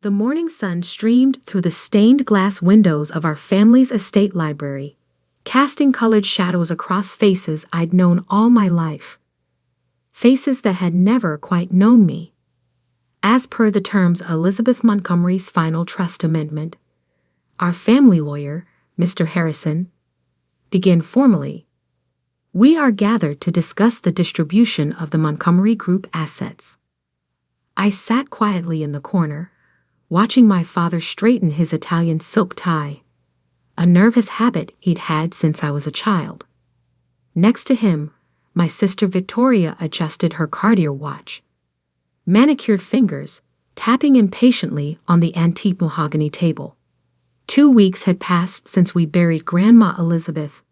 The morning sun streamed through the stained glass windows of our family's estate library, casting colored shadows across faces I'd known all my life. Faces that had never quite known me. As per the terms Elizabeth Montgomery's final trust amendment, our family lawyer, Mr. Harrison, began formally. We are gathered to discuss the distribution of the Montgomery Group assets. I sat quietly in the corner, watching my father straighten his Italian silk tie, a nervous habit he'd had since I was a child. Next to him, my sister Victoria adjusted her Cartier watch, manicured fingers tapping impatiently on the antique mahogany table. 2 weeks had passed since we buried Grandma Elizabeth,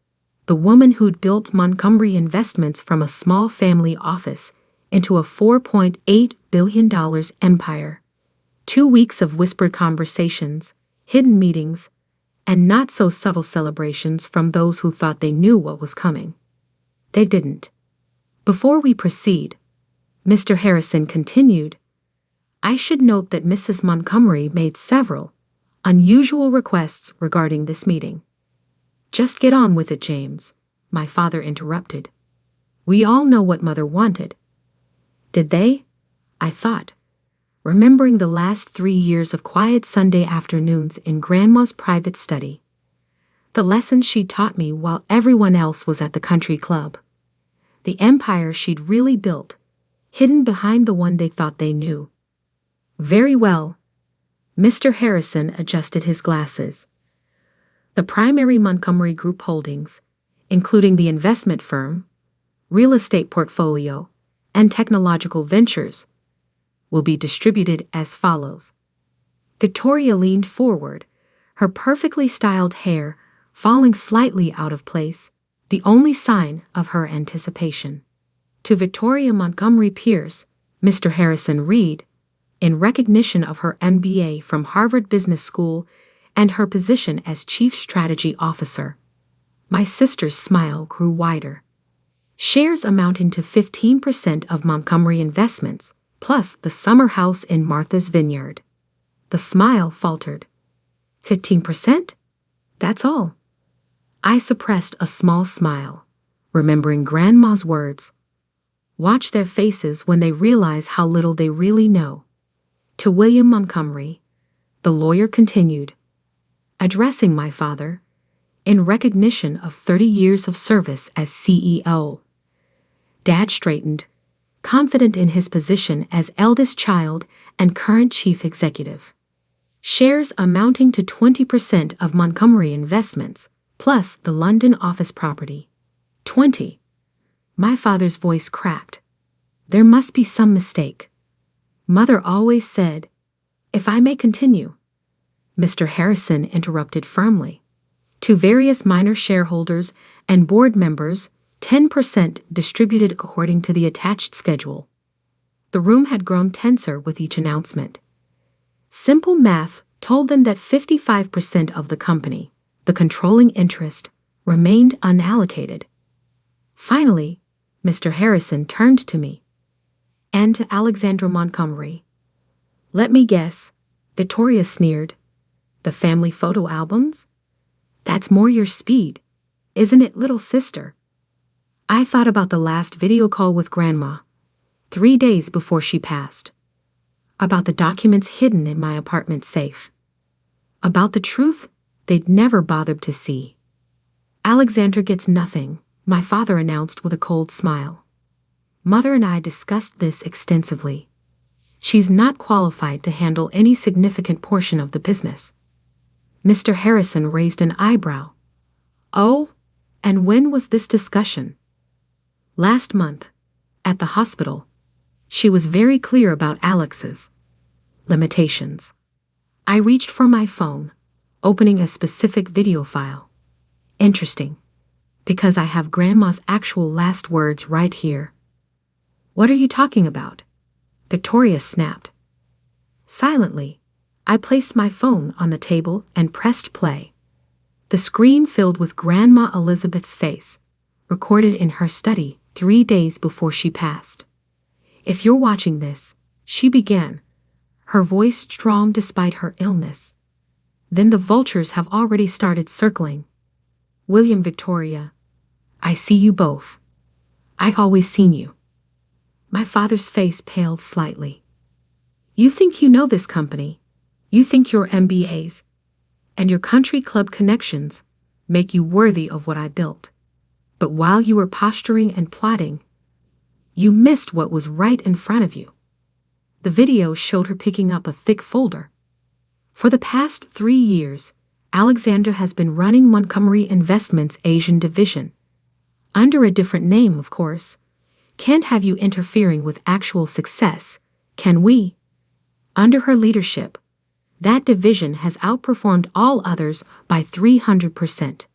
the woman who'd built Montgomery Investments from a small family office into a $4.8 billion empire. 2 weeks of whispered conversations, hidden meetings, and not-so-subtle celebrations from those who thought they knew what was coming. They didn't. Before we proceed, Mr. Harrison continued, I should note that Mrs. Montgomery made several unusual requests regarding this meeting. Just get on with it, James, my father interrupted. We all know what Mother wanted. Did they? I thought, remembering the last 3 years of quiet Sunday afternoons in Grandma's private study. The lessons she'd taught me while everyone else was at the country club. The empire she'd really built, hidden behind the one they thought they knew. Very well. Mr. Harrison adjusted his glasses. The primary Montgomery Group holdings, including the investment firm, real estate portfolio, and technological ventures, will be distributed as follows. Victoria leaned forward, her perfectly styled hair falling slightly out of place, the only sign of her anticipation. To Victoria Montgomery Pierce, Mr. Harrison Reed, in recognition of her MBA from Harvard Business School and her position as Chief Strategy Officer. My sister's smile grew wider. Shares amounting to 15% of Montgomery Investments, plus the summer house in Martha's Vineyard. The smile faltered. 15%? That's all. I suppressed a small smile, remembering Grandma's words. Watch their faces when they realize how little they really know. To William Montgomery, the lawyer continued, addressing my father, in recognition of 30 years of service as CEO. Dad straightened, confident in his position as eldest child and current chief executive. Shares amounting to 20% of Montgomery Investments, plus the London office property. 20. My father's voice cracked. There must be some mistake. Mother always said, if I may continue. Mr. Harrison interrupted firmly. To various minor shareholders and board members, 10% distributed according to the attached schedule. The room had grown tenser with each announcement. Simple math told them that 55% of the company, the controlling interest, remained unallocated. Finally, Mr. Harrison turned to me. And to Alexandra Montgomery. Let me guess, Victoria sneered. The family photo albums? That's more your speed, isn't it, little sister? I thought about the last video call with Grandma, 3 days before she passed. About the documents hidden in my apartment safe. About the truth they'd never bothered to see. Alexandra gets nothing, my father announced with a cold smile. Mother and I discussed this extensively. She's not qualified to handle any significant portion of the business. Mr. Harrison raised an eyebrow. Oh, and when was this discussion? Last month, at the hospital. She was very clear about Alex's limitations. I reached for my phone, opening a specific video file. Interesting, because I have Grandma's actual last words right here. What are you talking about? Victoria snapped. Silently, I placed my phone on the table and pressed play. The screen filled with Grandma Elizabeth's face, recorded in her study 3 days before she passed. If you're watching this, she began, her voice strong despite her illness. Then the vultures have already started circling. William, Victoria, I see you both. I've always seen you. My father's face paled slightly. You think you know this company. You think your MBAs and your country club connections make you worthy of what I built. But while you were posturing and plotting, you missed what was right in front of you. The video showed her picking up a thick folder. For the past 3 years, Alexandra has been running Montgomery Investments' Asian division. Under a different name, of course. Can't have you interfering with actual success, can we? Under her leadership, that division has outperformed all others by 300%.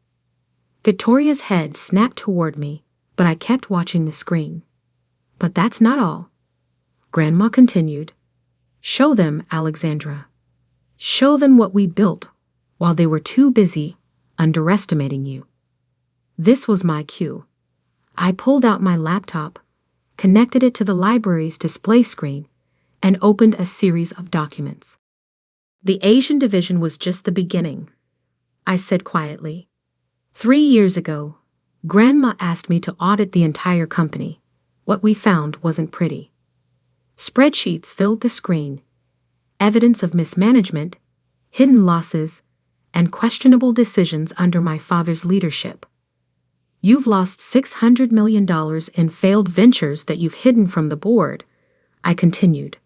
Victoria's head snapped toward me, but I kept watching the screen. But that's not all. Grandma continued. Show them, Alexandra. Show them what we built while they were too busy underestimating you. This was my cue. I pulled out my laptop, connected it to the library's display screen, and opened a series of documents. The Asian division was just the beginning, I said quietly. 3 years ago, Grandma asked me to audit the entire company. What we found wasn't pretty. Spreadsheets filled the screen, evidence of mismanagement, hidden losses, and questionable decisions under my father's leadership. You've lost $600 million in failed ventures that you've hidden from the board, I continued.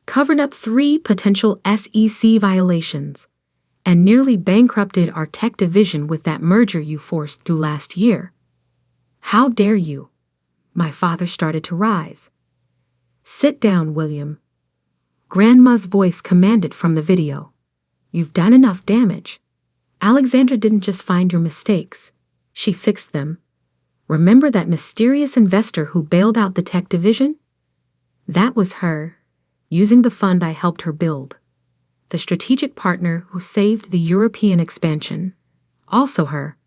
Covered up 3 potential SEC violations, and nearly bankrupted our tech division with that merger you forced through last year. How dare you? My father started to rise. Sit down, William. Grandma's voice commanded from the video. You've done enough damage. Alexandra didn't just find your mistakes. She fixed them. Remember that mysterious investor who bailed out the tech division? That was her, using the fund I helped her build. The strategic partner who saved the European expansion. Also her.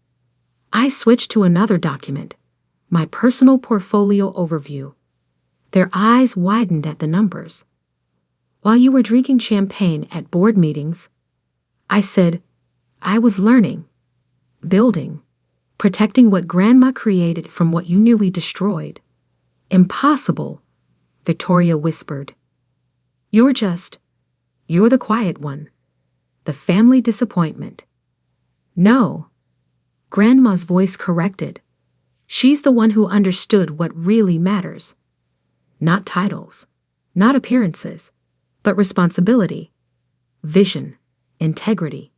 I switched to another document, my personal portfolio overview. Their eyes widened at the numbers. While you were drinking champagne at board meetings, I said, I was learning, building, protecting what Grandma created from what you nearly destroyed. Impossible, Victoria whispered. You're the quiet one, the family disappointment. No, Grandma's voice corrected. She's the one who understood what really matters. Not titles, not appearances, but responsibility, vision, integrity.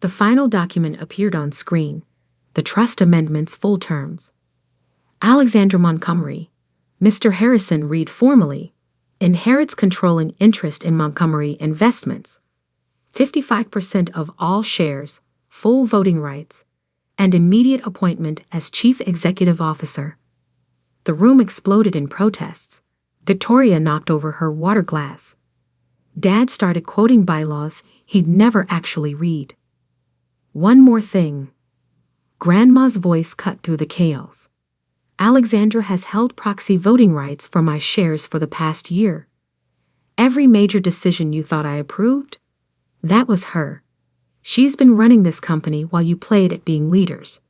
The final document appeared on screen, the trust amendment's full terms. Alexandra Montgomery, Mr. Harrison read formally, inherits controlling interest in Montgomery Investments, 55% of all shares, full voting rights, and immediate appointment as Chief Executive Officer. The room exploded in protests. Victoria knocked over her water glass. Dad started quoting bylaws he'd never actually read. One more thing. Grandma's voice cut through the chaos. Alexandra has held proxy voting rights for my shares for the past year. Every major decision you thought I approved, that was her. She's been running this company while you played at being leaders.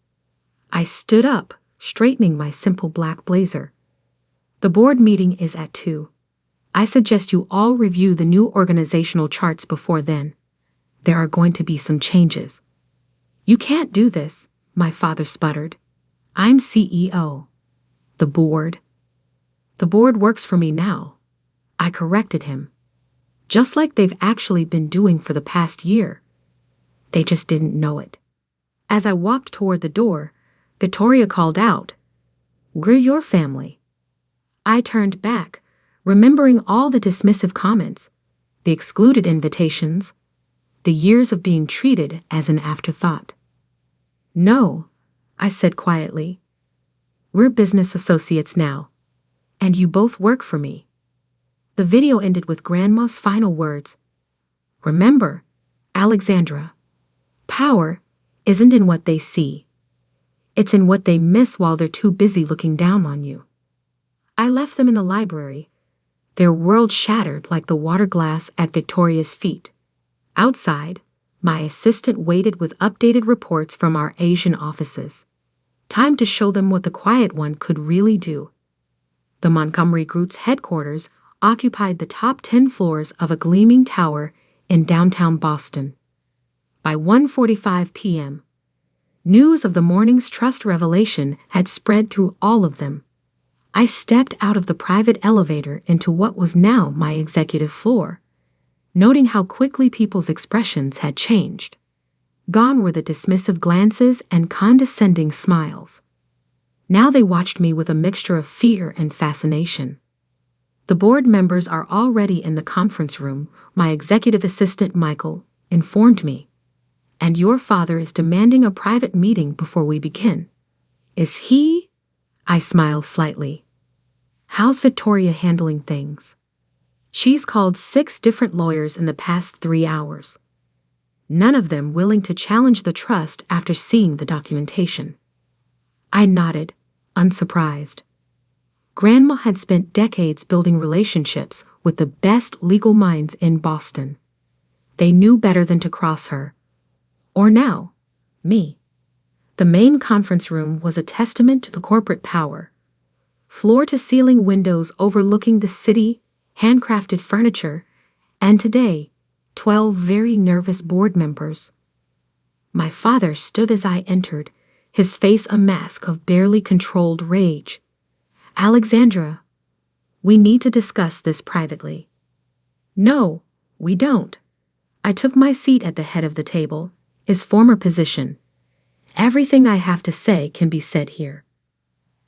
I stood up, straightening my simple black blazer. The board meeting is at 2. I suggest you all review the new organizational charts before then. There are going to be some changes. You can't do this, my father sputtered. I'm CEO. The board works for me now. I corrected him. Just like they've actually been doing for the past year. They just didn't know it. As I walked toward the door, Victoria called out, We're your family. I turned back, remembering all the dismissive comments, the excluded invitations, the years of being treated as an afterthought. No, I said quietly. We're business associates now, and you both work for me. The video ended with Grandma's final words. Remember, Alexandra, power isn't in what they see. It's in what they miss while they're too busy looking down on you. I left them in the library, their world shattered like the water glass at Victoria's feet. Outside, my assistant waited with updated reports from our Asian offices. Time to show them what the quiet one could really do. The Montgomery Group's headquarters occupied the top 10 floors of a gleaming tower in downtown Boston. By 1:45 p.m., news of the morning's trust revelation had spread through all of them. I stepped out of the private elevator into what was now my executive floor, noting how quickly people's expressions had changed. Gone were the dismissive glances and condescending smiles. Now they watched me with a mixture of fear and fascination. The board members are already in the conference room, my executive assistant Michael informed me. And your father is demanding a private meeting before we begin. Is he? I smiled slightly. How's Victoria handling things? She's called 6 different lawyers in the past 3 hours. None of them willing to challenge the trust after seeing the documentation. I nodded, unsurprised. Grandma had spent decades building relationships with the best legal minds in Boston. They knew better than to cross her. Or now, me. The main conference room was a testament to the corporate power. Floor-to-ceiling windows overlooking the city, handcrafted furniture, and today, 12 very nervous board members. My father stood as I entered, his face a mask of barely controlled rage. Alexandra, we need to discuss this privately. No, we don't. I took my seat at the head of the table, his former position. Everything I have to say can be said here.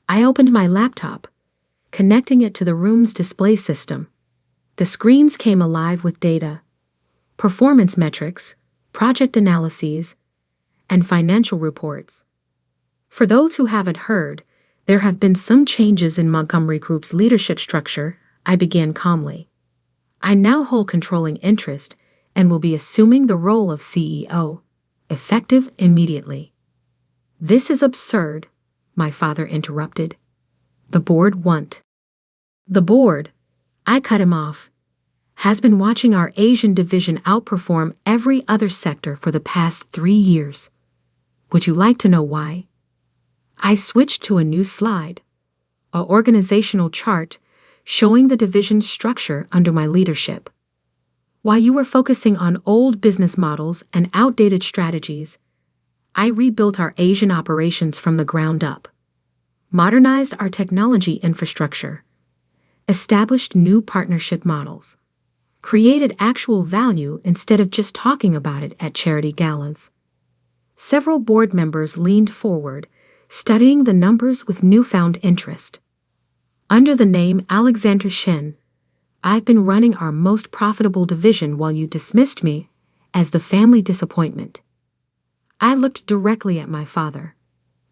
I opened my laptop, connecting it to the room's display system. The screens came alive with data, performance metrics, project analyses, and financial reports. For those who haven't heard, there have been some changes in Montgomery Group's leadership structure, I began calmly. I now hold controlling interest and will be assuming the role of CEO, effective immediately. This is absurd, my father interrupted. The board won't. The board, I cut him off, has been watching our Asian division outperform every other sector for the past 3 years. Would you like to know why? I switched to a new slide, an organizational chart showing the division's structure under my leadership. While you were focusing on old business models and outdated strategies, I rebuilt our Asian operations from the ground up, modernized our technology infrastructure, established new partnership models, created actual value instead of just talking about it at charity galas. Several board members leaned forward, studying the numbers with newfound interest. Under the name Alexandra Shen, I've been running our most profitable division while you dismissed me as the family disappointment. I looked directly at my father.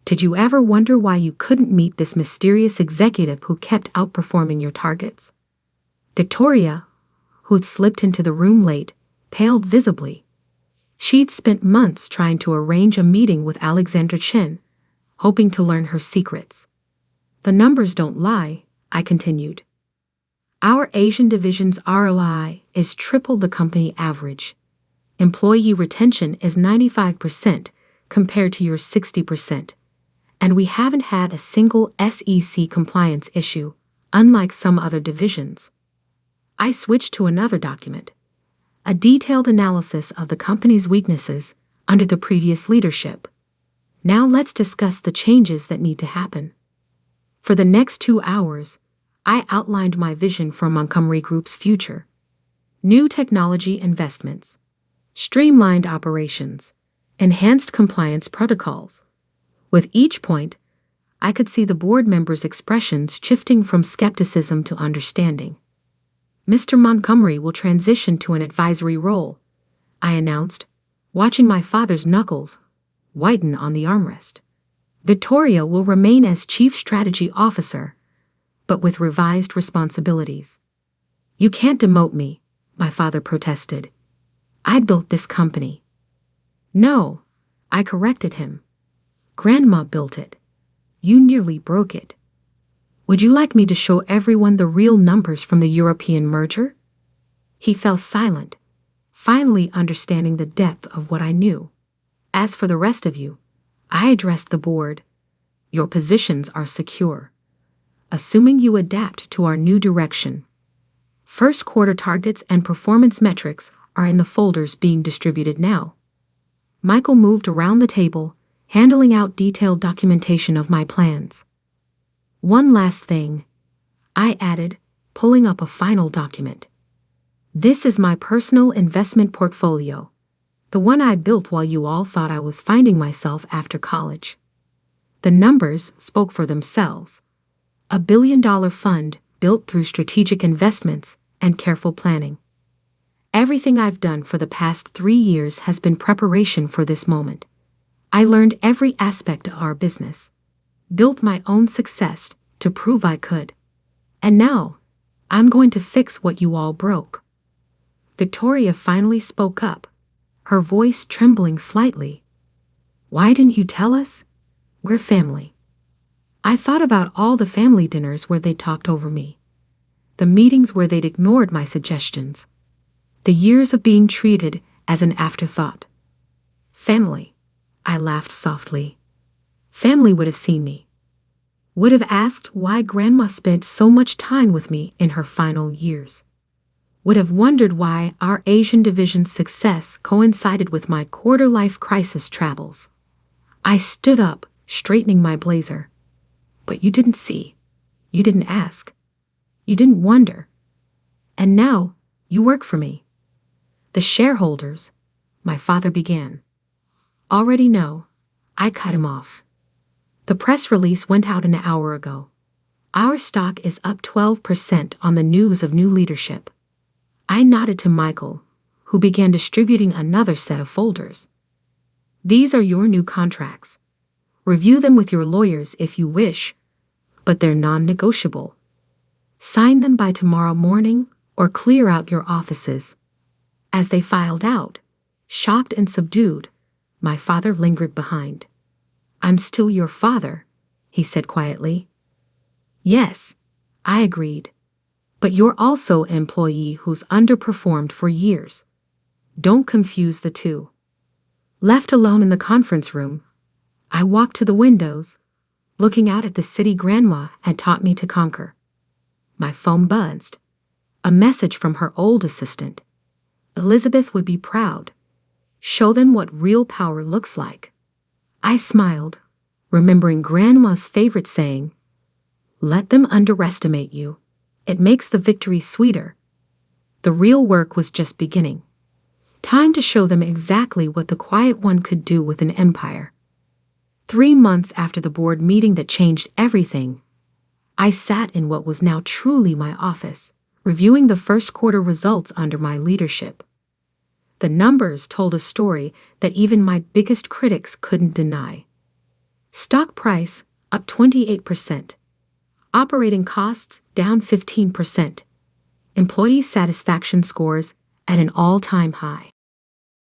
Did you ever wonder why you couldn't meet this mysterious executive who kept outperforming your targets? Victoria, who'd slipped into the room late, paled visibly. She'd spent months trying to arrange a meeting with Alexandra Chen, hoping to learn her secrets. The numbers don't lie, I continued. Our Asian division's ROI is triple the company average. Employee retention is 95% compared to your 60%. And we haven't had a single SEC compliance issue, unlike some other divisions. I switched to another document, a detailed analysis of the company's weaknesses under the previous leadership. Now let's discuss the changes that need to happen. For the next 2 hours, I outlined my vision for Montgomery Group's future. New technology investments, streamlined operations, enhanced compliance protocols. With each point, I could see the board members' expressions shifting from skepticism to understanding. Mr. Montgomery will transition to an advisory role, I announced, watching my father's knuckles whiten on the armrest. Victoria will remain as Chief Strategy Officer, but with revised responsibilities. You can't demote me, my father protested. I built this company. No, I corrected him. Grandma built it. You nearly broke it. Would you like me to show everyone the real numbers from the European merger? He fell silent, finally understanding the depth of what I knew. As for the rest of you, I addressed the board. Your positions are secure, assuming you adapt to our new direction. First quarter targets and performance metrics are in the folders being distributed now. Michael moved around the table, handling out detailed documentation of my plans. One last thing, I added, pulling up a final document. This is my personal investment portfolio, the one I built while you all thought I was finding myself after college. The numbers spoke for themselves. $1 billion fund built through strategic investments and careful planning. Everything I've done for the past 3 years has been preparation for this moment. I learned every aspect of our business, built my own success to prove I could. And now, I'm going to fix what you all broke. Victoria finally spoke up, her voice trembling slightly. Why didn't you tell us? We're family. I thought about all the family dinners where they talked over me, the meetings where they'd ignored my suggestions, the years of being treated as an afterthought. Family, I laughed softly. Family would have seen me, would have asked why Grandma spent so much time with me in her final years, would have wondered why our Asian division's success coincided with my quarter-life crisis travels. I stood up, straightening my blazer. But you didn't see. You didn't ask. You didn't wonder. And now, you work for me. The shareholders, my father began, already know. I cut him off. The press release went out an hour ago. Our stock is up 12% on the news of new leadership. I nodded to Michael, who began distributing another set of folders. These are your new contracts. Review them with your lawyers if you wish, but they're non-negotiable. Sign them by tomorrow morning or clear out your offices. As they filed out, shocked and subdued, my father lingered behind. I'm still your father, he said quietly. Yes, I agreed. But you're also an employee who's underperformed for years. Don't confuse the two. Left alone in the conference room, I walked to the windows, looking out at the city Grandma had taught me to conquer. My phone buzzed. A message from her old assistant. Elizabeth would be proud. Show them what real power looks like. I smiled, remembering Grandma's favorite saying, "Let them underestimate you. It makes the victory sweeter." The real work was just beginning. Time to show them exactly what the quiet one could do with an empire. 3 months after the board meeting that changed everything, I sat in what was now truly my office, reviewing the first quarter results under my leadership. The numbers told a story that even my biggest critics couldn't deny. Stock price up 28%. Operating costs down 15%. Employee satisfaction scores at an all-time high.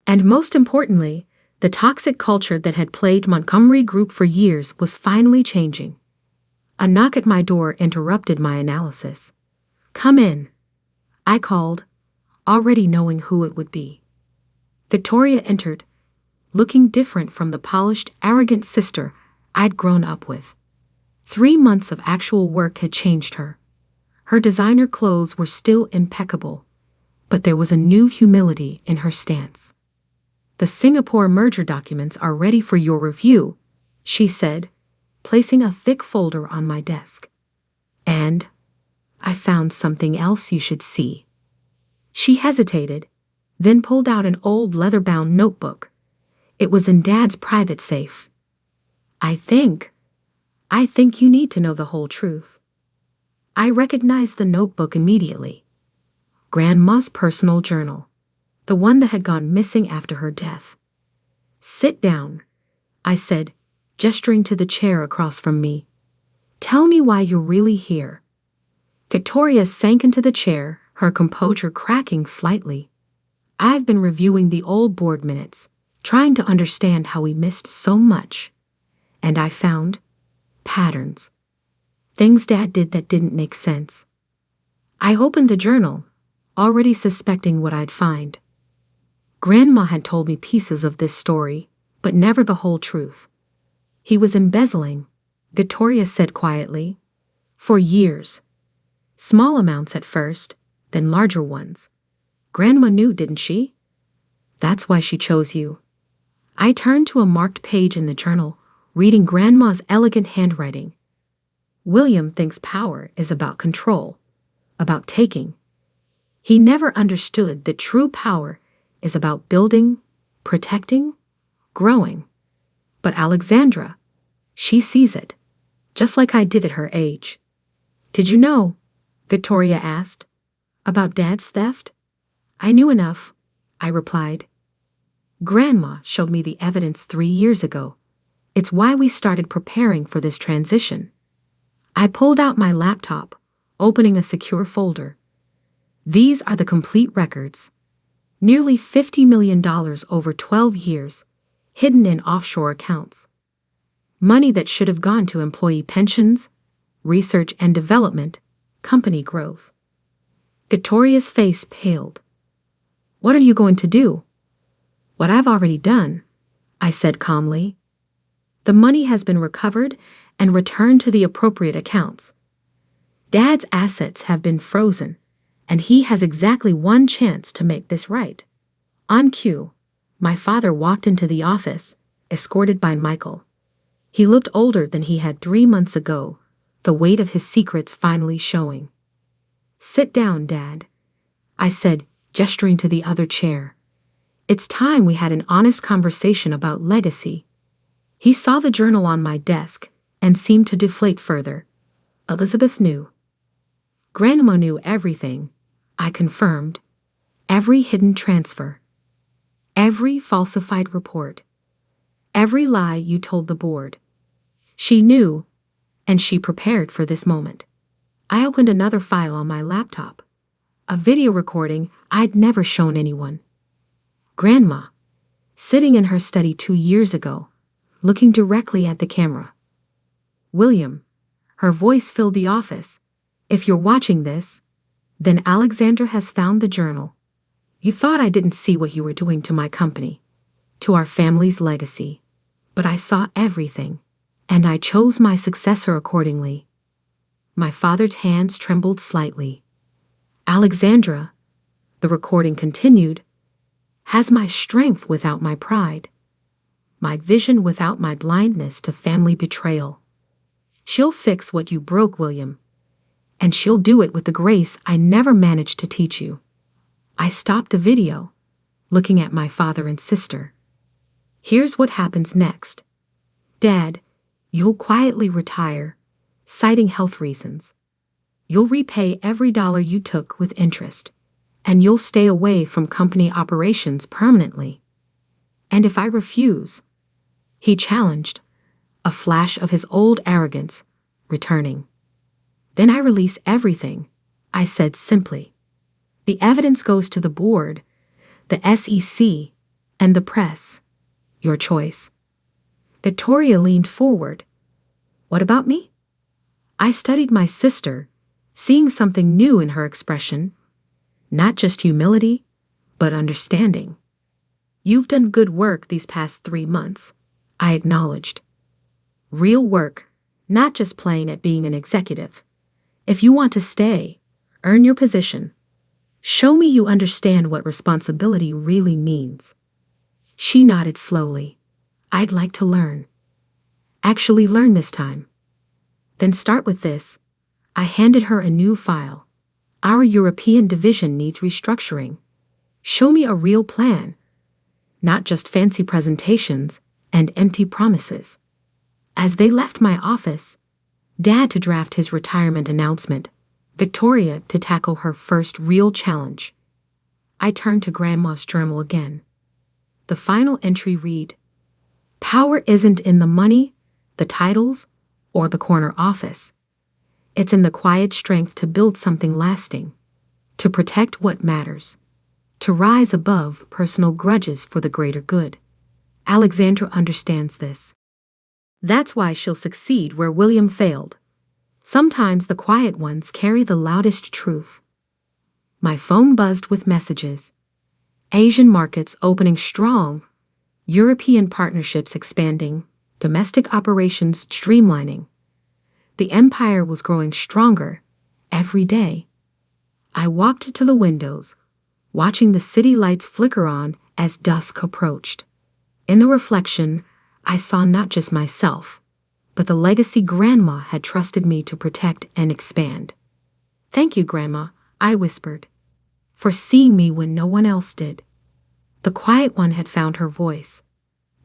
And most importantly, the toxic culture that had plagued Montgomery Group for years was finally changing. A knock at my door interrupted my analysis. "Come in," I called, already knowing who it would be. Victoria entered, looking different from the polished, arrogant sister I'd grown up with. 3 months of actual work had changed her. Her designer clothes were still impeccable, but there was a new humility in her stance. "The Singapore merger documents are ready for your review," she said, placing a thick folder on my desk. "And I found something else you should see." She hesitated, then pulled out an old leather-bound notebook. It was in Dad's private safe. I think you need to know the whole truth." I recognized the notebook immediately. Grandma's personal journal, the one that had gone missing after her death. "Sit down," I said, gesturing to the chair across from me. "Tell me why you're really here." Victoria sank into the chair, her composure cracking slightly. "I've been reviewing the old board minutes, trying to understand how we missed so much. And I found patterns. Things Dad did that didn't make sense. I opened the journal, already suspecting what I'd find. Grandma had told me pieces of this story, but never the whole truth. He was embezzling, Victoria said quietly, for years. Small amounts at first, then larger ones. Grandma knew, didn't she? That's why she chose you. I turned to a marked page in the journal, reading Grandma's elegant handwriting. William thinks power is about control, about taking. He never understood that true power is about building, protecting, growing. But Alexandra, she sees it, just like I did at her age. Did you know, Victoria asked, about Dad's theft? I knew enough, I replied. Grandma showed me the evidence 3 years ago. It's why we started preparing for this transition. I pulled out my laptop, opening a secure folder. These are the complete records. Nearly $50 million over 12 years, hidden in offshore accounts. Money that should have gone to employee pensions, research and development, company growth. Victoria's face paled. What are you going to do? What I've already done, I said calmly. The money has been recovered and returned to the appropriate accounts. Dad's assets have been frozen, and he has exactly one chance to make this right. On cue, my father walked into the office, escorted by Michael. He looked older than he had 3 months ago, the weight of his secrets finally showing. Sit down, Dad, I said, gesturing to the other chair. It's time we had an honest conversation about legacy. He saw the journal on my desk and seemed to deflate further. Elizabeth knew. Grandma knew everything, I confirmed. Every hidden transfer. Every falsified report. Every lie you told the board. She knew, and she prepared for this moment. I opened another file on my laptop. A video recording I'd never shown anyone. Grandma, sitting in her study 2 years ago, looking directly at the camera. William, her voice filled the office. If you're watching this, then Alexandra has found the journal. You thought I didn't see what you were doing to my company, to our family's legacy. But I saw everything, and I chose my successor accordingly. My father's hands trembled slightly. Alexandra, the recording continued, has my strength without my pride, my vision without my blindness to family betrayal. She'll fix what you broke, William, and she'll do it with the grace I never managed to teach you. I stopped the video, looking at my father and sister. Here's what happens next. Dad, you'll quietly retire, citing health reasons. You'll repay every dollar you took with interest, and you'll stay away from company operations permanently. And if I refuse, he challenged, a flash of his old arrogance returning. Then I release everything, I said simply. The evidence goes to the board, the SEC, and the press. Your choice. Victoria leaned forward. What about me? I studied my sister, seeing something new in her expression. Not just humility, but understanding. You've done good work these past 3 months, I acknowledged. Real work, not just playing at being an executive. If you want to stay, earn your position. Show me you understand what responsibility really means. She nodded slowly. I'd like to learn. Actually learn this time. Then start with this. I handed her a new file. Our European division needs restructuring. Show me a real plan, not just fancy presentations and empty promises. As they left my office, Dad to draft his retirement announcement, Victoria to tackle her first real challenge. I turned to Grandma's journal again. The final entry read, Power isn't in the money, the titles, or the corner office. It's in the quiet strength to build something lasting, to protect what matters, to rise above personal grudges for the greater good. Alexandra understands this. That's why she'll succeed where William failed. Sometimes the quiet ones carry the loudest truth. My phone buzzed with messages. Asian markets opening strong, European partnerships expanding, domestic operations streamlining. The empire was growing stronger every day. I walked to the windows, watching the city lights flicker on as dusk approached. In the reflection, I saw not just myself, but the legacy Grandma had trusted me to protect and expand. "Thank you, Grandma," I whispered, "for seeing me when no one else did." The quiet one had found her voice.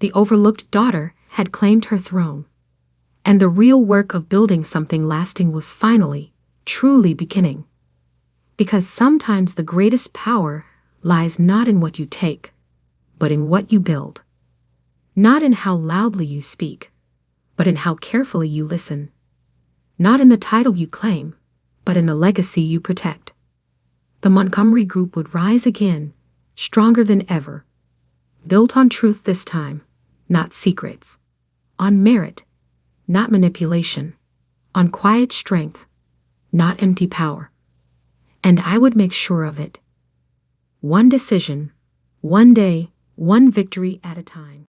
The overlooked daughter had claimed her throne. And the real work of building something lasting was finally, truly beginning. Because sometimes the greatest power lies not in what you take, but in what you build. Not in how loudly you speak, but in how carefully you listen. Not in the title you claim, but in the legacy you protect. The Montgomery Group would rise again, stronger than ever. Built on truth this time, not secrets. On merit, not manipulation. On quiet strength, not empty power. And I would make sure of it. One decision, one day, one victory at a time.